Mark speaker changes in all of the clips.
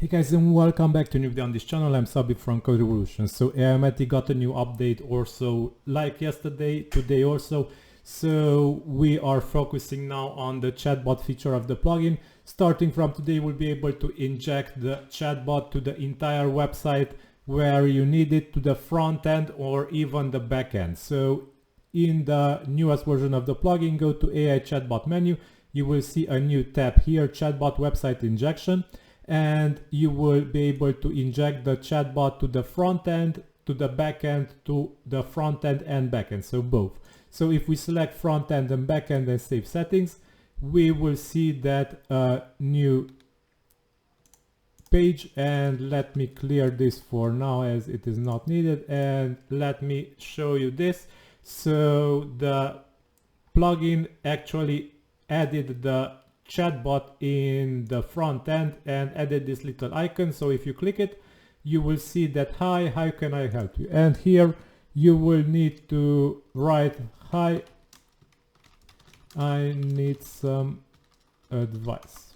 Speaker 1: Hey guys, and welcome back to a new video on this channel. I'm Szabi from CodeRevolution. So Aimogen got a new update also like yesterday, today also. So we are focusing now on the chatbot feature of the plugin. Starting from today, we'll be able to inject the chatbot to the entire website where you need it, to the front end or even the back end. So in the newest version of the plugin, go to AI Chatbot menu. You will see a new tab here, Chatbot Website Injection. And you will be able to inject the chatbot to the front end, to the back end, to the front end and back end, so both. So if we select front end and back end and save settings, we will see that new page. And let me clear this for now as it is not needed, and let me show you this. So the plugin actually added the chatbot in the front end and added this little icon. So if you click it, you will see that, hi, how can I help you? And here you will need to write, hi, I need some advice.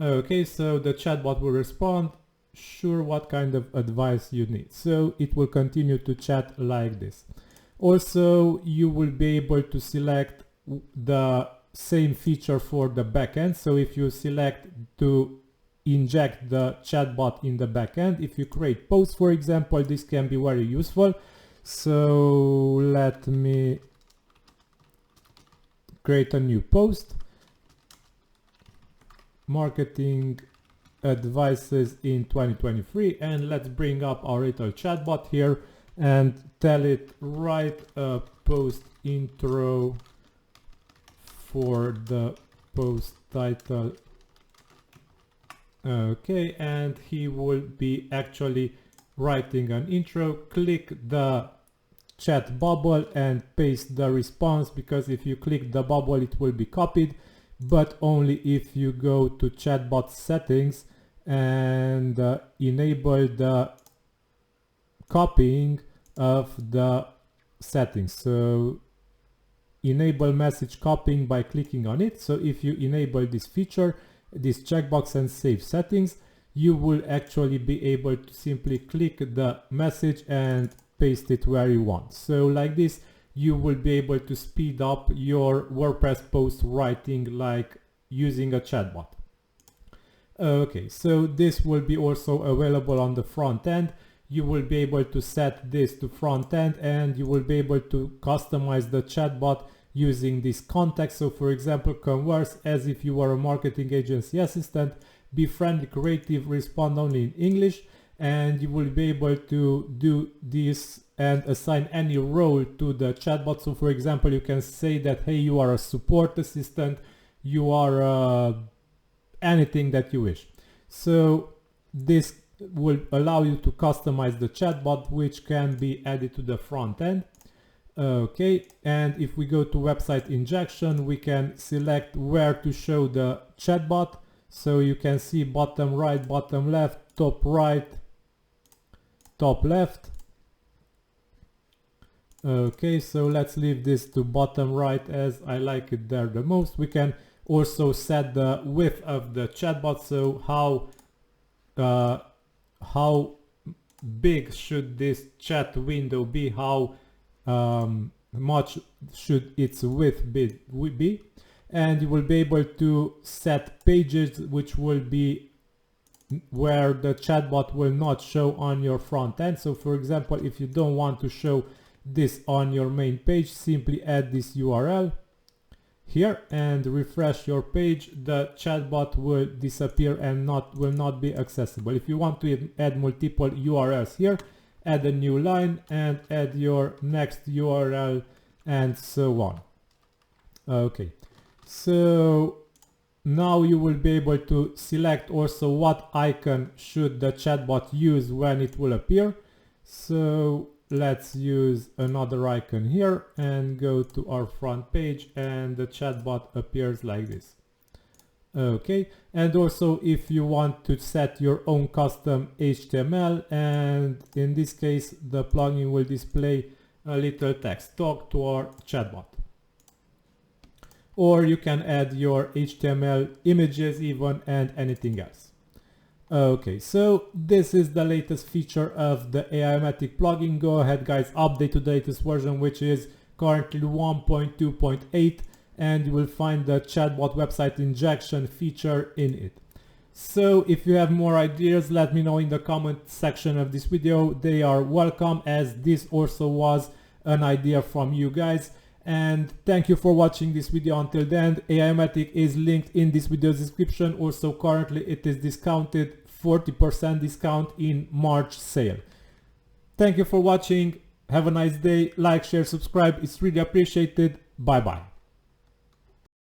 Speaker 1: Okay, so the chatbot will respond, sure, what kind of advice you need. So it will continue to chat like this. Also, you will be able to select the same feature for the backend. So if you select to inject the chatbot in the backend, if you create posts, for example, this can be very useful. So let me create a new post. Marketing advices in 2023, and let's bring up our little chatbot here and tell it, write a post intro for the post title. Okay, and he will be actually writing an intro. Click the chat bubble and paste the response, because if you click the bubble it will be copied, but only if you go to chatbot settings and enable the copying of the settings. So enable message copying by clicking on it. So if you enable this feature, this checkbox, and save settings, you will actually be able to simply click the message and paste it where you want. So like this, you will be able to speed up your WordPress post writing like using a chatbot. Okay, so this will be also available on the front end. You will be able to set this to front end, and you will be able to customize the chatbot using this context. So for example, converse as if you were a marketing agency assistant, be friendly, creative, respond only in English, and you will be able to do this and assign any role to the chatbot. So for example, you can say that, hey, you are a support assistant, you are anything that you wish. So this will allow you to customize the chatbot, which can be added to the front end. Okay, and if we go to website injection, we can select where to show the chatbot. So you can see bottom right, bottom left, top right, top left. Okay, so let's leave this to bottom right as I like it there the most. We can also set the width of the chatbot, so how big should this chat window be, how much should its width be, and you will be able to set pages which will be where the chatbot will not show on your front end. So for example, if you don't want to show this on your main page, simply add this URL here and refresh your page. The chatbot will disappear and will not be accessible. If you want to add multiple URLs here, add a new line and add your next URL and so on. Okay, so now you will be able to select also what icon should the chatbot use when it will appear. So let's use another icon here and go to our front page, and the chatbot appears like this. Okay, and also if you want to set your own custom HTML, and in this case the plugin will display a little text, talk to our chatbot. Or you can add your HTML images even and anything else. Okay, so this is the latest feature of the Aimogen plugin. Go ahead guys, update to the latest version, which is currently 1.2.8, and you will find the Chatbot website injection feature in it. So if you have more ideas, let me know in the comment section of this video. They are welcome, as this also was an idea from you guys. And thank you for watching this video until the end. Aimogen is linked in this video's description. Also currently it is discounted, 40% discount in March sale. Thank you for watching. Have a nice day. Like, share, subscribe. It's really appreciated. Bye bye.